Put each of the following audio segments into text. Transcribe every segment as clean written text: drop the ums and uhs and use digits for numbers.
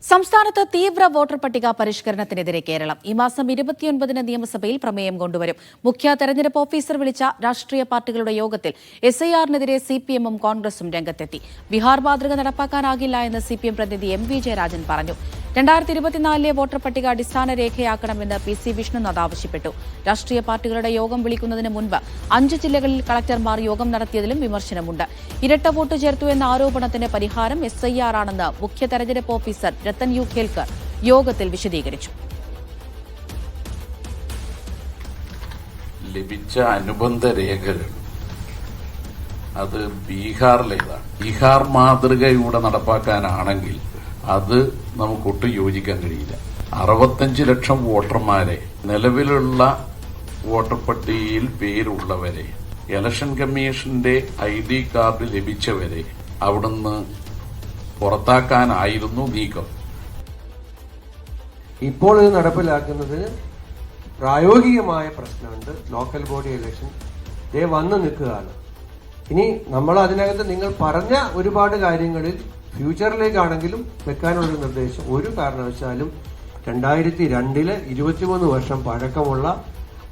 സംസ്ഥാനത്ത് തീവ്ര വോട്ടർ പട്ടിക പരിഷ്കരണത്തിനെതിരെ കേരളം ഈ മാസം 29-ന് നിയമസഭയിൽ പ്രമേയം കൊണ്ടുവരും. മുഖ്യ തെരഞ്ഞെടുപ്പ് ഓഫീസർ വിളിച്ച രാഷ്ട്രീയ പാർട്ടികളുടെ യോഗത്തിൽ SIR-നെതിരെ CPM-ഉം കോൺഗ്രസും രംഗത്തെത്തി. ബീഹാർ മാതൃക നടപ്പാക്കാനാകില്ല എന്ന് CPM പ്രതിനിധി MV ജയരാജൻ പറഞ്ഞു. 2024-ലെ വോട്ടർ പട്ടിക അടിസ്ഥാന രേഖയാക്കണമെന്ന് PC വിഷ്ണുനാഥ് ആവശ്യപ്പെട്ടു. രാഷ്ട്രീയ പാർട്ടികളുടെ യോഗം വിളിക്കുന്നതിന് മുൻപ് 5 ജില്ലകളിൽ കളക്ടർമാർ യോഗം നടത്തിയതിലും വിമർശനമുണ്ട്. ഇരട്ട വോട്ട് ചേർത്തു എന്ന ആരോപണത്തിന് പരിഹാരം SIR ആണെന്ന് മുഖ്യ തെരഞ്ഞെടുപ്പ് ഓഫീസർ രത്തൻ യു ഖേൽക്കർ യോഗത്തിൽ വിശദീകരിച്ചു. ലഭിച്ച അനുബന്ധ രേഖകൾ അത് ബീഹാറിലേതാണ്. ബീഹാർ മാതൃകയൂടെ നടപ്പാക്കാനാണെങ്കിൽ അത് നമുക്കൊട്ടും യോജിക്കാൻ കഴിയില്ല. 65 ലക്ഷം വോട്ടർമാരെ, നിലവിലുള്ള വോട്ടർ പട്ടികയിൽ പേരുള്ളവരെ, ഇലക്ഷൻ കമ്മീഷന്റെ ID കാർഡ് ലഭിച്ചവരെ അവിടുന്ന് പുറത്താക്കാനായിരുന്നു നീക്കം. ഇപ്പോൾ ഇത് നടപ്പിലാക്കുന്നതിന് പ്രായോഗികമായ പ്രശ്നമുണ്ട്. ലോക്കൽ ബോഡി ഇലക്ഷൻ വന്നു നിൽക്കുകയാണ്. ഇനി നമ്മൾ അതിനകത്ത് നിങ്ങൾ പറഞ്ഞ ഒരുപാട് കാര്യങ്ങളിൽ ഫ്യൂച്ചറിലേക്കാണെങ്കിലും വെക്കാനുള്ള നിർദ്ദേശം ഒരു കാരണവശാലും 2002-ലെ 23 വർഷം പഴക്കമുള്ള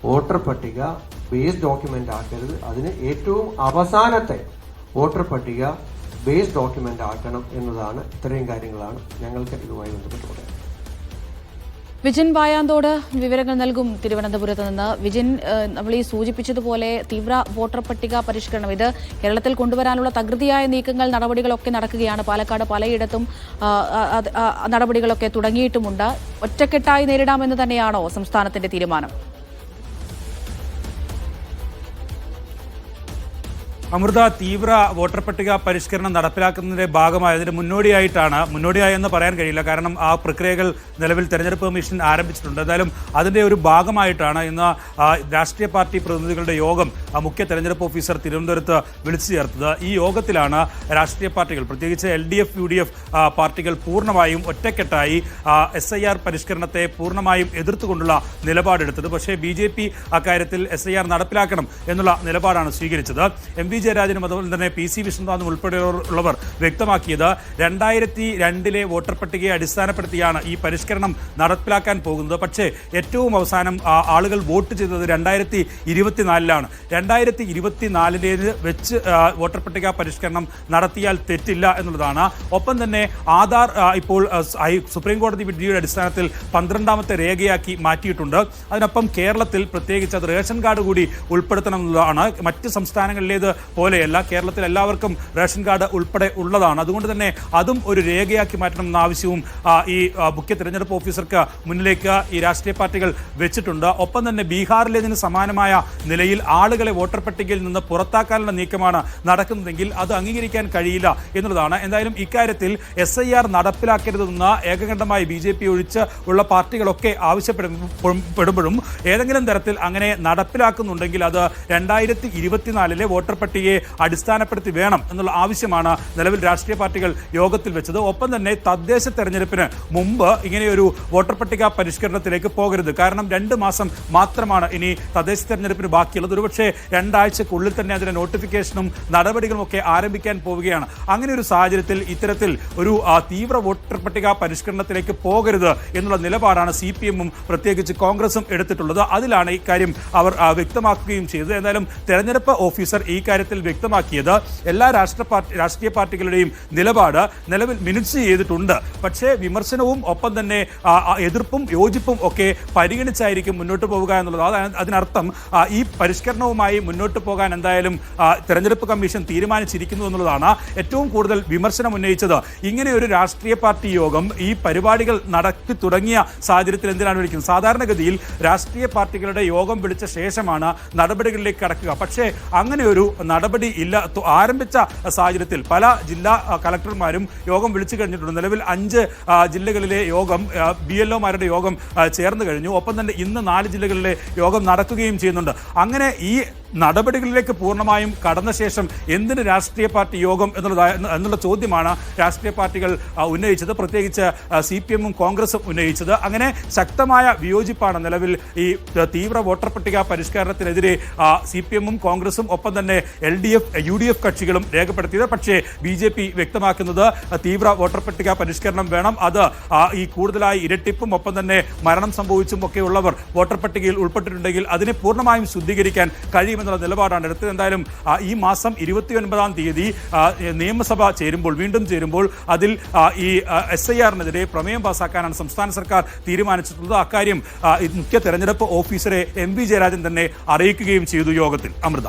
വോട്ടർ പട്ടിക ബേസ് ഡോക്യുമെന്റ് ആക്കരുത്. അതിന് ഏറ്റവും അവസാനത്തെ വോട്ടർ പട്ടിക ബേസ് ഡോക്യുമെന്റ് ആക്കണം എന്നതാണ്. ഇത്രയും കാര്യങ്ങളാണ് ഞങ്ങൾക്ക് ഇതുമായി ബന്ധപ്പെട്ട് പറയാൻ. വിജിൻ വായാന്തോട് വിവരങ്ങൾ നൽകും തിരുവനന്തപുരത്ത് നിന്ന്. വിജിൻ, നമ്മൾ ഈ സൂചിപ്പിച്ചതുപോലെ തീവ്ര വോട്ടർ പട്ടിക പരിഷ്കരണം ഇത് കേരളത്തിൽ കൊണ്ടുവരാനുള്ള തകൃതിയായ നീക്കങ്ങൾ, നടപടികളൊക്കെ നടക്കുകയാണ്. പാലക്കാട് പലയിടത്തും നടപടികളൊക്കെ തുടങ്ങിയിട്ടുമുണ്ട്. ഒറ്റക്കെട്ടായി നേരിടാമെന്ന് തന്നെയാണോ സംസ്ഥാനത്തിന്റെ തീരുമാനം? അമൃത, തീവ്ര വോട്ടർ പട്ടിക പരിഷ്കരണം നടപ്പിലാക്കുന്നതിന്റെ ഭാഗമായി അതിന് മുന്നോടിയായെന്ന് പറയാൻ കഴിയില്ല. കാരണം ആ പ്രക്രിയകൾ നിലവിൽ തെരഞ്ഞെടുപ്പ് കമ്മീഷൻ ആരംഭിച്ചിട്ടുണ്ട്. എന്തായാലും അതിന്റെ ഒരു ഭാഗമായിട്ടാണ് ഇന്ന് രാഷ്ട്രീയ പാർട്ടി പ്രതിനിധികളുടെ യോഗം മുഖ്യ തെരഞ്ഞെടുപ്പ് ഓഫീസർ തിരുവനന്തപുരത്ത് വിളിച്ചു ചേർത്തത്. ഈ യോഗത്തിലാണ് രാഷ്ട്രീയ പാർട്ടികൾ, പ്രത്യേകിച്ച് LDF, UDF പാർട്ടികൾ പൂർണ്ണമായും ഒറ്റക്കെട്ടായി SIR പരിഷ്കരണത്തെ പൂർണ്ണമായും എതിർത്തുകൊണ്ടുള്ള നിലപാടെടുത്തത്. പക്ഷേ BJP അക്കാര്യത്തിൽ SIR നടപ്പിലാക്കണം എന്നുള്ള നിലപാടാണ് സ്വീകരിച്ചത്. MV ജയരാജനും അതുപോലെ തന്നെ PC വിഷ്ണുനാഥും ഉൾപ്പെടെയുള്ളവർ വ്യക്തമാക്കിയത് 2002-ലെ വോട്ടർ പട്ടികയെ അടിസ്ഥാനപ്പെടുത്തിയാണ് ഈ പരിഷ്കരണം നടപ്പിലാക്കാൻ പോകുന്നത്. പക്ഷേ ഏറ്റവും അവസാനം ആളുകൾ വോട്ട് ചെയ്തത് 2024-ലാണ്. 2024 വെച്ച് വോട്ടർ പട്ടിക പരിഷ്കരണം നടത്തിയാൽ തെറ്റില്ല എന്നുള്ളതാണ്. ഒപ്പം തന്നെ ആധാർ ഇപ്പോൾ സുപ്രീം കോടതി വിധിയുടെ അടിസ്ഥാനത്തിൽ 12ാമത്തെ രേഖയാക്കി മാറ്റിയിട്ടുണ്ട്. അതിനൊപ്പം കേരളത്തിൽ പ്രത്യേകിച്ച് അത് റേഷൻ കാർഡ് കൂടി ഉൾപ്പെടുത്തണം എന്നുള്ളതാണ്. മറ്റ് സംസ്ഥാനങ്ങളിലേത് പോലെയല്ല, കേരളത്തിൽ എല്ലാവർക്കും റേഷൻ കാർഡ് ഉൾപ്പെടെ ഉള്ളതാണ്. അതുകൊണ്ട് തന്നെ അതും ഒരു രേഖയാക്കി മാറ്റണമെന്ന ആവശ്യവും ഈ മുഖ്യ തെരഞ്ഞെടുപ്പ് ഓഫീസർക്ക് മുന്നിലേക്ക് ഈ രാഷ്ട്രീയ പാർട്ടികൾ വെച്ചിട്ടുണ്ട്. ഒപ്പം തന്നെ ബീഹാറിലേതിന് സമാനമായ നിലയിൽ ആളുകളെ വോട്ടർ പട്ടികയിൽ നിന്ന് പുറത്താക്കാനുള്ള നീക്കമാണ് നടക്കുന്നതെങ്കിൽ അത് അംഗീകരിക്കാൻ കഴിയില്ല എന്നുള്ളതാണ്. എന്തായാലും ഇക്കാര്യത്തിൽ SIR നടപ്പിലാക്കരുതെന്ന് ഏകകണ്ഠമായി BJP ഒഴിച്ച് ഉള്ള പാർട്ടികളൊക്കെ ആവശ്യപ്പെടുമ്പോഴും ഏതെങ്കിലും തരത്തിൽ അങ്ങനെ നടപ്പിലാക്കുന്നുണ്ടെങ്കിൽ അത് 2024-ലെ വോട്ടർ പട്ടികയെ അടിസ്ഥാനപ്പെടുത്തി വേണം എന്നുള്ള ആവശ്യമാണ് നിലവിൽ രാഷ്ട്രീയ പാർട്ടികൾ യോഗത്തിൽ വെച്ചത്. ഒപ്പം തന്നെ തദ്ദേശ തെരഞ്ഞെടുപ്പിന് മുമ്പ് ഇങ്ങനെയൊരു വോട്ടർ പട്ടിക പരിഷ്കരണത്തിലേക്ക് പോകരുത്. കാരണം 2 മാസം മാത്രമാണ് ഇനി തദ്ദേശ തെരഞ്ഞെടുപ്പിന് ബാക്കിയുള്ളത്. ഒരുപക്ഷെ 2 ആഴ്ചക്കുള്ളിൽ തന്നെ അതിന്റെ നോട്ടിഫിക്കേഷനും നടപടികളും ഒക്കെ ആരംഭിക്കാൻ പോവുകയാണ്. അങ്ങനെ ഒരു സാഹചര്യത്തിൽ ഇത്തരത്തിൽ ഒരു തീവ്ര വോട്ടർ പട്ടിക പരിഷ്കരണത്തിലേക്ക് പോകരുത് എന്നുള്ള നിലപാടാണ് CPM-ഉം പ്രത്യേകിച്ച് കോൺഗ്രസും എടുത്തിട്ടുള്ളത്. അതിലാണ് ഇക്കാര്യം അവർ വ്യക്തമാക്കുകയും ചെയ്തത്. എന്തായാലും തെരഞ്ഞെടുപ്പ് ഓഫീസർ ഈ കാര്യത്തിൽ വ്യക്തമാക്കിയത് എല്ലാ രാഷ്ട്രീയ പാർട്ടികളുടെയും നിലപാട് നിലവിൽ മിനിറ്റ്സ് ചെയ്തിട്ടുണ്ട്. പക്ഷേ വിമർശനവും ഒപ്പം തന്നെ എതിർപ്പും യോജിപ്പും ഒക്കെ പരിഗണിച്ചായിരിക്കും മുന്നോട്ട് പോവുക എന്നുള്ളത്. അതിനർത്ഥം ഈ പരിഷ്കരണവുമായി മുന്നോട്ട് പോകാൻ എന്തായാലും തെരഞ്ഞെടുപ്പ് കമ്മീഷൻ തീരുമാനിച്ചിരിക്കുന്നു എന്നുള്ളതാണ്. ഏറ്റവും കൂടുതൽ വിമർശനം ഉന്നയിച്ചത് ഇങ്ങനെ ഒരു രാഷ്ട്രീയ പാർട്ടി യോഗം ഈ പരിപാടികൾ നടത്തി തുടങ്ങിയ സാഹചര്യത്തിൽ എന്തിനാണ് വിളിക്കുന്നത്? സാധാരണഗതിയിൽ രാഷ്ട്രീയ പാർട്ടികളുടെ യോഗം വിളിച്ച ശേഷമാണ് നടപടികളിലേക്ക് കടക്കുക. പക്ഷേ അങ്ങനെ ഒരു നടപടി ഇല്ല. ആരംഭിച്ച സാഹചര്യത്തിൽ പല ജില്ലാ കളക്ടർമാരും യോഗം വിളിച്ചു കഴിഞ്ഞിട്ടുണ്ട്. നിലവിൽ 5 ജില്ലകളിലെ യോഗം BLO-മാരുടെ യോഗം ചേർന്ന് കഴിഞ്ഞു. ഒപ്പം തന്നെ ഇന്ന് 4 ജില്ലകളിലെ യോഗം നടക്കുകയും ചെയ്യുന്നുണ്ട്. അങ്ങനെ ഈ നടപടികളിലേക്ക് പൂർണ്ണമായും കടന്ന ശേഷം എന്തിന് രാഷ്ട്രീയ പാർട്ടി യോഗം എന്നുള്ള ചോദ്യമാണ് രാഷ്ട്രീയ പാർട്ടികൾ ഉന്നയിച്ചത്. പ്രത്യേകിച്ച് CPM-ഉം കോൺഗ്രസും ഉന്നയിച്ചത്. അങ്ങനെ ശക്തമായ വിയോജിപ്പാണ് നിലവിൽ ഈ തീവ്ര വോട്ടർ പട്ടിക പരിഷ്കരണത്തിനെതിരെ CPM-ഉം കോൺഗ്രസും ഒപ്പം തന്നെ LDF UDF കക്ഷികളും രേഖപ്പെടുത്തിയത്. പക്ഷേ BJP വ്യക്തമാക്കുന്നത് തീവ്ര വോട്ടർ പട്ടിക പരിഷ്കരണം വേണം, അത് ഈ കൂടുതലായി ഇരട്ടിപ്പും ഒപ്പം തന്നെ മരണം സംഭവിച്ചും ഒക്കെ ഉള്ളവർ വോട്ടർ പട്ടികയിൽ ഉൾപ്പെട്ടിട്ടുണ്ടെങ്കിൽ അതിനെ പൂർണ്ണമായും ശുദ്ധീകരിക്കാൻ കഴിയുമെന്നുള്ള നിലപാടാണ് എടുത്തത്. എന്തായാലും ഈ മാസം 29-ാം തീയതി നിയമസഭ വീണ്ടും ചേരുമ്പോൾ അതിൽ ഈ SIR-നെതിരെ പ്രമേയം പാസാക്കാനാണ് സംസ്ഥാന സർക്കാർ തീരുമാനിച്ചിട്ടുള്ളത്. അക്കാര്യം മുഖ്യ തെരഞ്ഞെടുപ്പ് ഓഫീസറെ MV ജയരാജൻ തന്നെ അറിയിക്കുകയും ചെയ്തു യോഗത്തിൽ. അമൃത.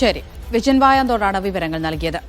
ശരി, വിജയൻ വായാന്തോടാണ് വിവരങ്ങൾ നൽകിയത്.